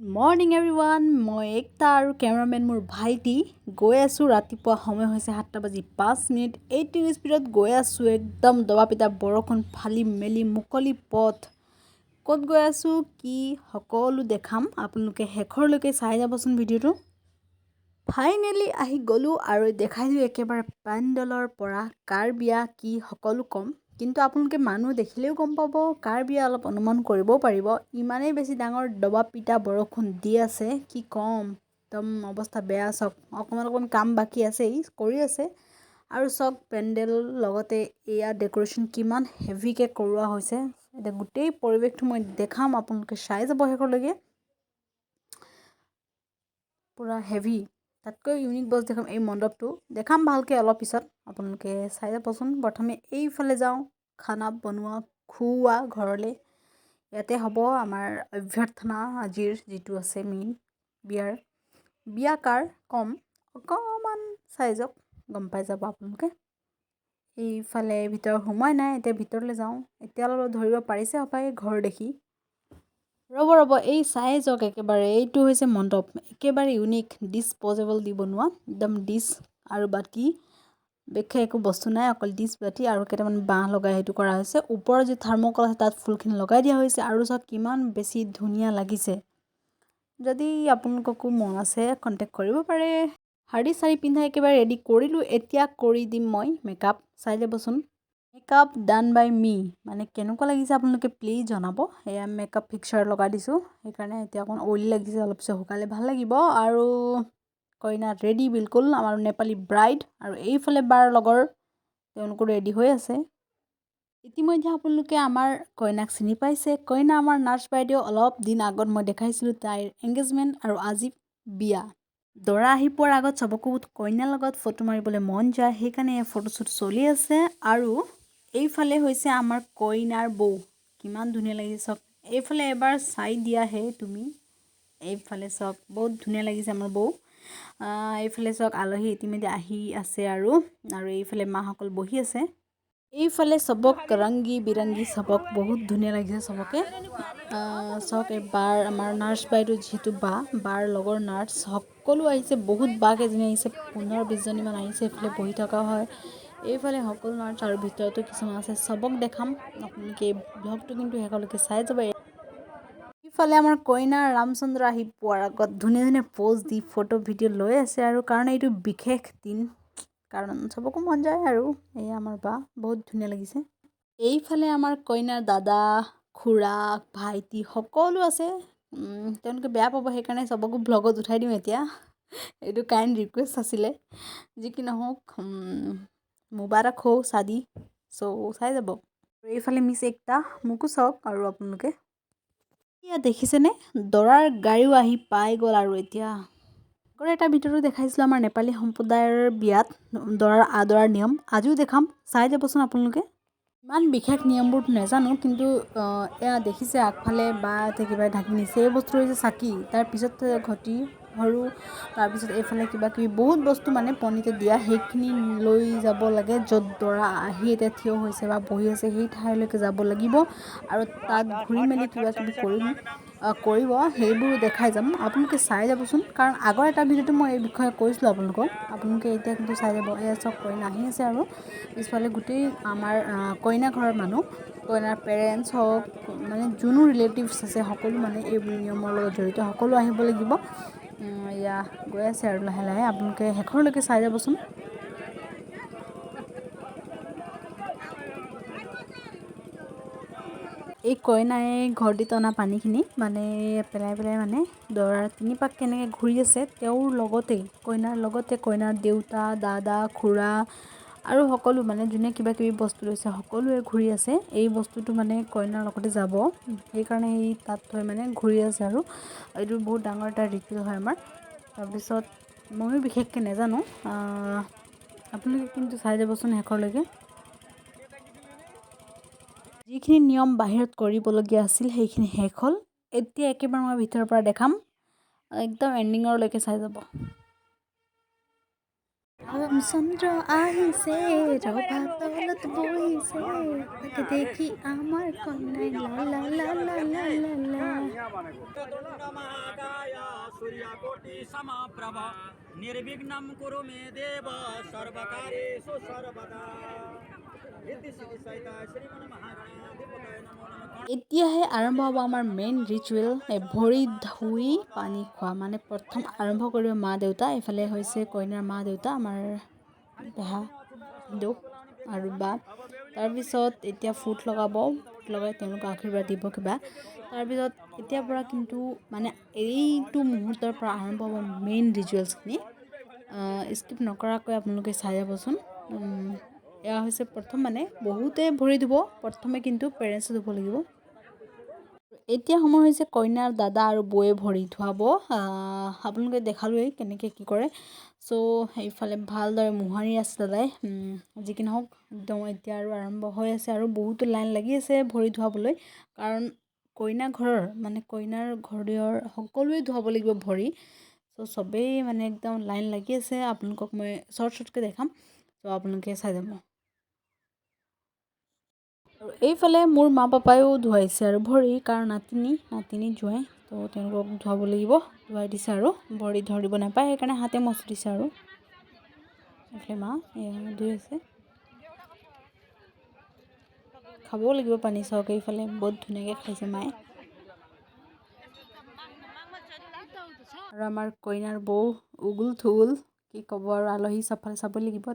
Morning everyone মই একতা আৰু cameraman মোৰ ভাইটি গৈ আছোঁ ৰাতিপুৱা সময় হৈছে 7:05 80 স্পীডত গৈ আছোঁ একদম দবাপিটা বৰষুণ ফালি মেলি মুকলি পথ ক'ত গৈ আছোঁ কি সকলো দেখাম আপোনালোকে শেষৰলৈকে চাই যাবচোন ভিডিঅ'টো ফাইনেলি আহি গ'লোঁ আৰু দেখাই দিওঁ একেবাৰে পেণ্ডেলৰ পৰা কাৰ বিয়া কি সকলো কম কিন্তু আপোনালোকে মানুহ দেখিলেও গম পাব কাৰ বিয়া অলপ অনুমান কৰিবও পাৰিব ইমানেই বেছি ডাঙৰ দবাপিটা বৰষুণ দি আছে কি কম একদম অৱস্থা বেয়া চক অকণমান কাম বাকী আছে কৰি আছে আৰু চক পেণ্ডেল লগতে এয়া ডেকোৰেশ্যন কিমান হেভিকে কৰোৱা হৈছে এটা গোটেই পৰিৱেশটো মই দেখাম আপোনালোকে চাই যাব শেষলৈকে পুৰা হেভি তাতকৈ ইউনিক বস্তু দেখাম এই মণ্ডপটো দেখাম ভালকৈ অলপ পিছত আপোনালোকে চাই যাবচোন প্ৰথমে এইফালে যাওঁ খানা বনোৱা খুওৱা ঘৰলৈ ইয়াতে হ'ব আমাৰ অভ্যৰ্থনা আজিৰ যিটো আছে মেইন বিয়া কাৰ কম অকণমান চাই যাওক গম পাই যাব আপোনালোকে এইফালে ভিতৰ সোমাই নাই এতিয়া ভিতৰলৈ যাওঁ এতিয়া অলপ ধৰিব পাৰিছে হপাই ঘৰ দেখি ৰ'ব এই চাই যাওক একেবাৰে এইটো হৈছে মণ্ডপ একেবাৰে ইউনিক ডিছপ'জেবল দি বনোৱা একদম ডিছ আৰু বাকী বিশেষ একো বস্তু নাই অকল ডিছ বাতি আৰু কেইটামান বাঁহ লগাই সেইটো কৰা হৈছে ওপৰৰ যি থাৰ্মকল আছে তাত ফুলখিনি লগাই দিয়া হৈছে আৰু চাওক কিমান বেছি ধুনীয়া লাগিছে যদি আপোনালোককো মন আছে কণ্টেক্ট কৰিব পাৰে শাৰী চাৰি পিন্ধাই একেবাৰে ৰেডি কৰিলোঁ এতিয়া কৰি দিম মই মেকআপ চাই যাবচোন মেকআপ ডান বাই মি মানে কেনেকুৱা লাগিছে আপোনালোকে প্লিজ জনাব এয়া মেকআপ ফিক্সাৰ লগাই দিছোঁ সেইকাৰণে এতিয়া অকণ অইলি লাগিছে অলপ পিছত শুকালে ভাল লাগিব আৰু কইনা ৰেডি বিলকুল আমাৰ নেপালী ব্ৰাইড আৰু এইফালে বাৰ লগৰ তেওঁলোকো ৰেডি হৈ আছে ইতিমধ্যে আপোনালোকে আমাৰ কইনাক চিনি পাইছে কইনা আমাৰ নাৰ্ছ বাইদেউ অলপ দিন আগত মই দেখাইছিলোঁ তাইৰ এংগেজমেণ্ট আৰু আজি বিয়া দৰা আহি পোৱাৰ আগত চবকো কইনাৰ লগত ফটো মাৰিবলৈ মন যায় সেইকাৰণে এই ফটোশ্বুট চলি আছে আৰু এইফালে হৈছে আমাৰ কইনাৰ বৌ কিমান ধুনীয়া লাগিছে চাওক এইফালে এবাৰ চাই দিয়াহে তুমি এইফালে চাওক বহুত ধুনীয়া লাগিছে আমাৰ বৌ এইফালে চাওক আলহী ইতিমধ্যে আহি আছে আৰু এইফালে মাসকল বহি আছে এইফালে চবক ৰংগী বিৰংগী চবক বহুত ধুনীয়া লাগিছে চবকে চাওক বাৰ আমাৰ নাৰ্ছ বাইদেউ যিহেতু বাৰ লগৰ নাৰ্ছ সকলো আহিছে বহুত কেইজনী আহিছে 15-20জনীমান আহিছে এইফালে বহি থকা হয় এইফালে সকলো নাৰ্ছ আৰু ভিতৰতো কিছুমান আছে চবক দেখাম আপোনালোকে এই ব্লগটো কিন্তু শেষলৈকে চাই যাব ইফালে আমাৰ কইনা ৰামচন্দ্ৰ আহি পোৱাৰ আগত ধুনীয়া প'জ দি ফটো ভিডিঅ' লৈ আছে আৰু কাৰণ এইটো বিশেষ দিন কাৰণ চবকো মন যায় আৰু এয়া আমাৰ বহুত ধুনীয়া লাগিছে এইফালে আমাৰ কইনাৰ দাদা খুৰা ভাইটি সকলো আছে তেওঁলোকে বেয়া পাব সেইকাৰণে চবকো ব্লগত উঠাই দিওঁ এতিয়া এইটো কাইণ্ড ৰিকুৱেষ্ট আছিলে যি কি নহওক মুবাৰক হও শাদি চ' চাই যাব এইফালে মিছ একতা মোকো চাওক আৰু আপোনালোকে এয়া দেখিছেনে দৰাৰ গাড়ীও আহি পাই গ'ল আৰু এতিয়া এটা ভিডিঅ'টো দেখাইছিলোঁ আমাৰ নেপালী সম্প্ৰদায়ৰ বিয়াত দৰাৰ আদৰাৰ নিয়ম আজিও দেখাম চাই যাবচোন আপোনালোকে ইমান বিশেষ নিয়মবোৰ নাজানো কিন্তু এয়া দেখিছে আগফালে কিবা ঢাকি নিছে এই বস্তু হৈছে চাকি তাৰপিছত ঘটি সৰু তাৰপিছত এইফালে কিবাকিবি বহুত বস্তু মানে পনিতে দিয়া সেইখিনি লৈ যাব লাগে য'ত দৰা আহি এতিয়া থিয় হৈছে বা বহি আছে সেই ঠাইলৈকে যাব লাগিব আৰু তাত ঘূৰি মেলি কিবাকিবি কৰিব সেইবোৰ দেখাই যাম আপোনালোকে চাই যাবচোন কাৰণ আগৰ এটা ভিডিঅ'টো মই এই বিষয়ে কৈছিলোঁ আপোনালোকে এতিয়া কিন্তু চাই যাব এয়া চব কইনা আহি আছে আৰু পিছফালে গোটেই আমাৰ কইনা ঘৰৰ মানুহ কইনাৰ পেৰেণ্টছ হওক মানে যোনো ৰিলেটিভছ আছে সকলো মানে এই নিয়মৰ লগত জড়িত সকলো আহিব লাগিব এয়া গৈ আছে আৰু লাহে লাহে আপোনালোকে শেষৰলৈকে চাই যাবচোন এই কইনাই ঘৰ দি টনা পানীখিনি মানে পেলাই মানে দৰাৰ 3 পাক কেনেকৈ ঘূৰি আছে তেওঁৰ লগতে কইনাৰ দেউতা দাদা খুৰা আৰু সকলো মানে যোনে কিবাকিবি বস্তু লৈছে সকলোৱে ঘূৰি আছে এই বস্তুটো মানে কইনাৰ লগতে যাব সেইকাৰণে এই তাত থৈ মানে ঘূৰি আছে আৰু এইটো বহুত ডাঙৰ এটা ৰিচুৱেল হয় আমাৰ তাৰপিছত ময়ো বিশেষকৈ নাজানো আপোনালোকে কিন্তু চাই যাবচোন শেষৰলৈকে যিখিনি নিয়ম বাহিৰত কৰিবলগীয়া আছিল সেইখিনি শেষ হ'ল এতিয়া একেবাৰে মই ভিতৰৰ পৰা দেখাম একদম এণ্ডিঙৰলৈকে চাই যাব ৰামচন্দ্ৰ আহিছে ৰভা তলত বহিছে তাকে দেখি আমাৰ কন্যাই লা লা লা লা লা লা লা महाकाय सूर्यकोटि समप्रभ निर्विघ्नं कुरु मे देव सर्वकार्येषु सर्वदा इति श्री सहित श्रीमन् महागणाधिपतये नमो नमः। এতিয়াহে আৰম্ভ হ'ব আমাৰ মেইন ৰিচুৱেল, এই ভৰি ধুই পানী খোৱা। মানে প্ৰথম আৰম্ভ কৰিব মা দেউতা, এইফালে হৈছে কইনাৰ মা দেউতা, আমাৰ পেহা ভিনদেউ আৰু বা। তাৰপিছত এতিয়া ফুট লগাব, ফুট লগাই তেওঁলোকক আশীৰ্বাদ দিব কিবা। তাৰপিছত এতিয়াৰ পৰা কিন্তু মানে এইটো মুহূৰ্তৰ পৰা আৰম্ভ হ'ব মেইন ৰিচুৱেলছখিনি। স্কিপ নকৰাকৈ আপোনালোকে চাই যাবচোন। এয়া হৈছে প্ৰথম, মানে বহুতে ভৰি ধুব, প্ৰথমে কিন্তু পেৰেণ্টছে ধুব লাগিব। এতিয়া সময় হৈছে কইনাৰ দাদা আৰু বৌয়ে ভৰি ধুৱাব। আপোনালোকে দেখালোৱেই কেনেকৈ কি কৰে। চ' সেইফালে ভালদৰে মোহাৰি আছে দাদাই। যি কি নহওক, একদম এতিয়া আৰু আৰম্ভ হৈ আছে আৰু বহুতো লাইন লাগি আছে ভৰি ধুৱাবলৈ। কাৰণ কইনা ঘৰৰ মানে কইনাৰ ঘৰৰ সকলোৱে ধুৱাব লাগিব ভৰি। চ' চবেই মানে একদম লাইন লাগি আছে। আপোনালোকক মই শ্বৰ্টকৈ দেখাম, চ' আপোনালোকে চাই যাব। আৰু এইফালে মোৰ মা পাপায়ো ধুৱাইছে আৰু ভৰি, কাৰণ নাতিনী জোঁৱাই, তো তেওঁলোকক ধুৱাব লাগিব। ধুৱাই দিছে আৰু ভৰি ধৰিব নাপায়, সেইকাৰণে হাতে মচি দিছে। আৰু এইফালে মা এয়া ধুই আছে, খাবও লাগিব পানী চাওক। এইফালে বহুত ধুনীয়াকৈ খাইছে মায়ে। আৰু আমাৰ কইনাৰ বৌ উগুল থুগুল, কি ক'ব আৰু, আলহী চবফালে চাব লাগিব।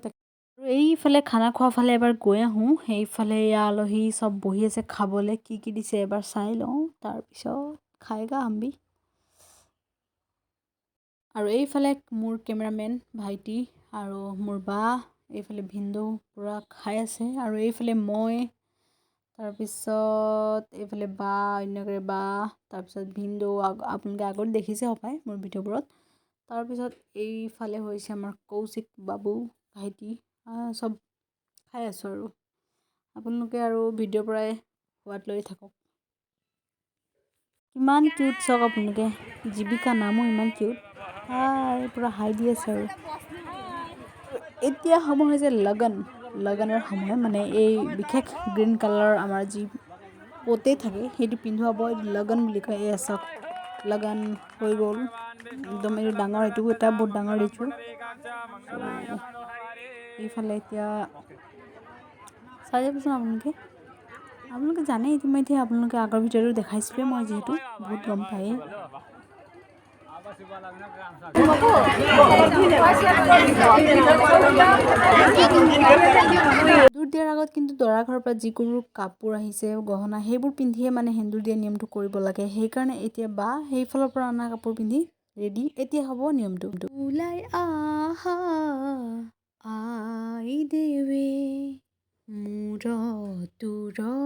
আৰু এইফালে খানা খোৱা ফালে এবাৰ গৈ আহোঁ। সেইফালে এয়া আলহী চব বহি আছে খাবলৈ, কি কি দিছে এবাৰ চাই লওঁ, তাৰপিছত খাইগা হাম্বি। আৰু এইফালে মোৰ কেমেৰামেন ভাইটি আৰু মোৰ বা, এইফালে ভিনদেউ পূৰা খাই আছে। আৰু এইফালে মই, তাৰপিছত এইফালে বা, অন্যকৰে বা, তাৰপিছত ভিনদেউ, আপোনালোকে আগত দেখিছে হপায় মোৰ ভিডিঅ'বোৰত। তাৰপিছত এইফালে হৈছে আমাৰ কৌশিক বাবু ভাইটি, চব খাই আছোঁ। আৰু আপোনালোকে আৰু ভিডিঅ'ৰ পৰাই সোৱাদ লৈ থাকক। কিমান কিউট চাওক আপোনালোকে, জীৱিকা নামো ইমান কিউট, পূৰা হাই দি আছে। আৰু এতিয়া সময় হৈছে লগনৰ সময়। মানে এই বিশেষ গ্ৰীণ কালাৰৰ আমাৰ যি পতেই থাকে সেইটো পিন্ধুৱাব, লগন বুলি কয়। এই চাওক লগন হৈ গ'ল একদম, এইটো ডাঙৰ, এইটো এটা বহুত ডাঙৰ ৰিচুৱেল। এইফালে এতিয়া চাই যাবচোন আপোনালোকে জানেই ইতিমধ্যে, আপোনালোকে আগৰ ভিডিঅ'টো দেখাইছিলোৱে মই, যিহেতু বহুত গম পায়েই। সেন্দুৰ দিয়াৰ আগত কিন্তু দৰা ঘৰৰ পৰা যিকোনো কাপোৰ আহিছে, গহনা, সেইবোৰ পিন্ধিয়ে মানে সেন্দুৰ দিয়া নিয়মটো কৰিব লাগে। সেইকাৰণে এতিয়া বা সেইফালৰ পৰা অনা কাপোৰ পিন্ধি ৰেডি। এতিয়া হ'ব নিয়মটো। ওলাই আহা আই দেৱে মূৰ তোৰণিলৈ।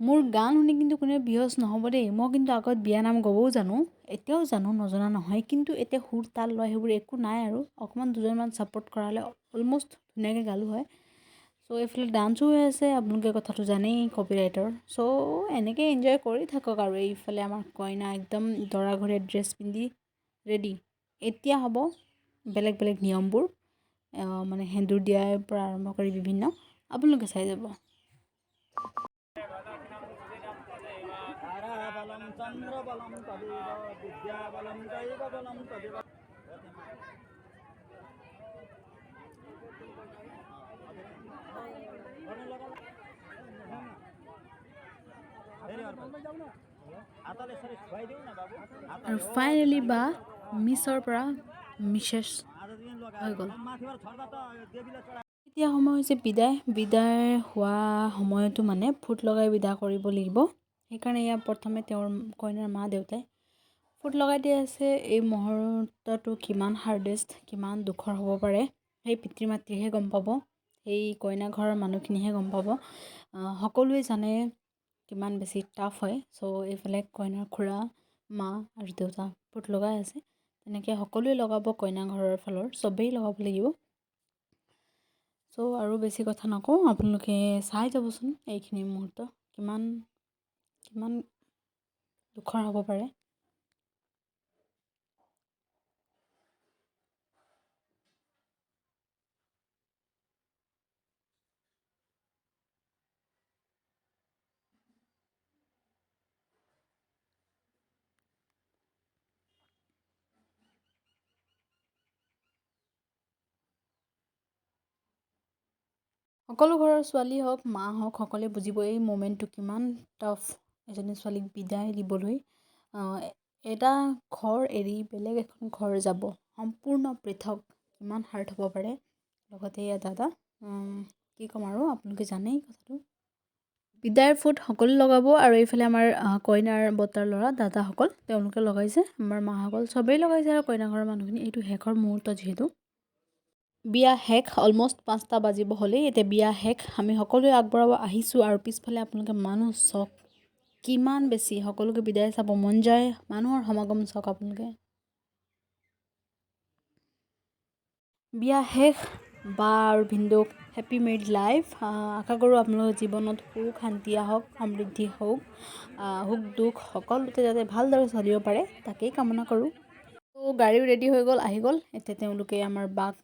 মোৰ গান শুনি কিন্তু কোনেও বিহজ নহ'ব দেই। মই কিন্তু আগত বিয়ানাম গাবও জানো, এতিয়াও জানো, নজনা নহয়। কিন্তু এতিয়া সুৰ তাল লয় সেইবোৰ একো নাই। আৰু অকণমান দুজনমান ছাপোৰ্ট কৰালে অলম'ষ্ট ধুনীয়াকৈ গালোঁ হয়। চ' এইফালে ডান্সো হৈ আছে, আপোনালোকে কথাটো জানেই, কপিৰাইটৰ। চ' এনেকৈ এনজয় কৰি থাকক। আৰু এইফালে আমাৰ কইনা একদম দৰাঘৰীয়া ড্ৰেছ পিন্ধি ৰেডি। এতিয়া হ'ব বেলেগ বেলেগ নিয়মবোৰ, মানে সেন্দুৰ দিয়াৰ পৰা আৰম্ভ কৰি বিভিন্ন, আপোনালোকে চাই যাব। আৰু ফাইনেলি বা মিছৰ পৰা মিছেছ হৈ গ'ল। এতিয়া সময় হৈছে বিদায় হোৱা সময়তো মানে ফুট লগাই বিদা কৰিব লাগিব। সেইকাৰণে ইয়াৰ প্ৰথমে তেওঁৰ কইনাৰ মা দেউতাই ফুট লগাই দি আছে। এই মুহূৰ্তটো কিমান হাৰ্ডেষ্ট, কিমান দুখৰ হ'ব পাৰে, সেই পিতৃ মাতৃহে গম পাব, সেই কইনা ঘৰৰ মানুহখিনিহে গম পাব। সকলোৱে জানে কিমান বেছি টাফ হয়। চ' এইফালে কইনাৰ খুৰা, মা আৰু দেউতা ফুট লগাই আছে। তেনেকৈ সকলোৱে লগাব, কইনা ঘৰৰ ফালৰ চবেই লগাব লাগিব। চ' আৰু বেছি কথা নকওঁ, আপোনালোকে চাই যাবচোন এইখিনি মুহূৰ্ত কিমান দুখৰ হ'ব পাৰে। সকলো ঘৰৰ ছোৱালী হওক মা হওক সকলোৱে বুজিব এই মোমেণ্টটো কিমান টাফ এজনী ছোৱালীক বিদায় দিবলৈ এটা ঘৰ এৰি বেলেগ এখন ঘৰ যাব সম্পূৰ্ণ পৃথক কিমান হাৰ্ট হ'ব পাৰে লগতে দাদা কি ক'ম আৰু আপোনালোকে জানেই কথাটো বিদায়ৰ ফুট সকলো লগাব আৰু এইফালে আমাৰ কইনাৰ বৰ্তাৰ ল'ৰা দাদাসকল তেওঁলোকে লগাইছে আমাৰ মাসকল চবেই লগাইছে আৰু কইনা ঘৰৰ মানুহখিনি এইটো শেষৰ মুহূৰ্ত যিহেতু বিয়া শেষ অলমষ্ট 5টা বাজিব হ'লেই এতিয়া বিয়া শেষ আমি সকলোৱে আগবঢ়াব আহিছোঁ আৰু পিছফালে আপোনালোকে মানুহ চাওক কিমান বেছি সকলোকে বিদায় চাব মন যায় মানুহৰ সমাগম চাওক আপোনালোকে বিয়া শেষ বা আৰু ভিন্দুক হেপী মেৰিড লাইফ আশা কৰোঁ আপোনালোকৰ জীৱনত সুখ শান্তি আহক সমৃদ্ধি হওক সুখ দুখ সকলোতে যাতে ভালদৰে চলিব পাৰে তাকেই কামনা কৰোঁ ত' গাড়ীও ৰেডি হৈ গ'ল আহি গ'ল এতিয়া তেওঁলোকে আমাৰ বাক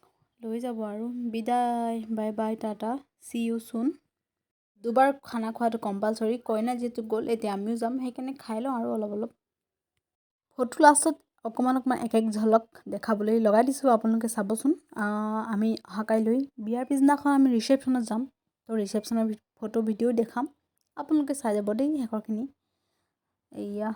লৈ যাব আৰু বিদায় bye bye Tata C you soon দুবাৰ খানা খোৱাটো কম্পালচৰি কইনা যিহেতু গ'ল এতিয়া আমিও যাম সেইকাৰণে খাই লওঁ আৰু অলপ ফটো লাষ্টত অকণমান এক ঝলক দেখাবলৈ লগাই দিছোঁ আপোনালোকে চাবচোন আমি অহাকাইলৈ বিয়াৰ পিছদিনাখন আমি ৰিচেপশ্যনত যাম তো ৰিচেপশ্যনৰ ফটো ভিডিঅ' দেখাম আপোনালোকে চাই যাব দেই শেষৰখিনি এয়া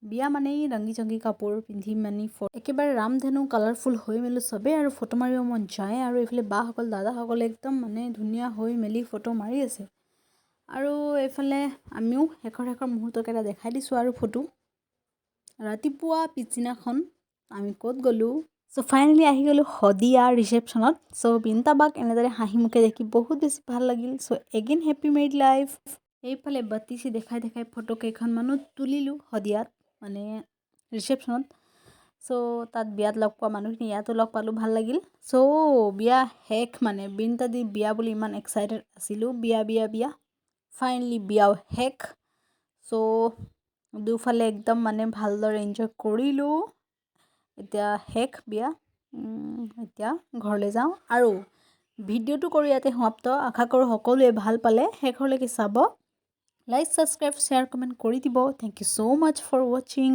বিয়া মানেই ৰঙী চঙী কাপোৰ পিন্ধি মানি একেবাৰে ৰামধেনু কালাৰফুল হৈ মেলি চবেই আৰু ফটো মাৰিব মন যায় আৰু এইফালে বাসকল দাদাসকলে একদম মানে ধুনীয়া হৈ মেলি ফটো মাৰি আছে আৰু এইফালে আমিও শেষৰ মুহূৰ্তকেইটা দেখাই দিছোঁ আৰু ফটো ৰাতিপুৱা পিছদিনাখন আমি ক'ত গ'লোঁ চ' ফাইনেলি আহি গ'লোঁ শদিয়া ৰিচেপশ্যনত চ' বিনিতা বাক এনেদৰে হাঁহি মুখে দেখি বহুত বেছি ভাল লাগিল চ' এগেইন হেপী মেৰিড লাইফ এইফালে বাতিচি দেখাই ফটো কেইখনমানো তুলিলোঁ শদিয়াত মানে ৰিচেপশ্যনত চ' তাত বিয়াত লগ পোৱা মানুহখিনি ইয়াতো লগ পালোঁ ভাল লাগিল চ' বিয়া শেষ মানে বিনিতা দি বিয়া বুলি ইমান এক্সাইটেড আছিলোঁ বিয়া ফাইনেলি বিয়াও শেষ চ' দুফালে একদম মানে ভালদৰে এনজয় কৰিলোঁ এতিয়া শেষ বিয়া এতিয়া ঘৰলৈ যাওঁ আৰু ভিডিঅ'টো কৰি ইয়াতে সমাপ্ত আশা কৰোঁ সকলোৱে ভাল পালে শেষলৈকে চাব লাইক ছাবস্ক্ৰাইব শ্বেয়াৰ কমেণ্ট কৰি দিব thank you so' much for ৱাচিং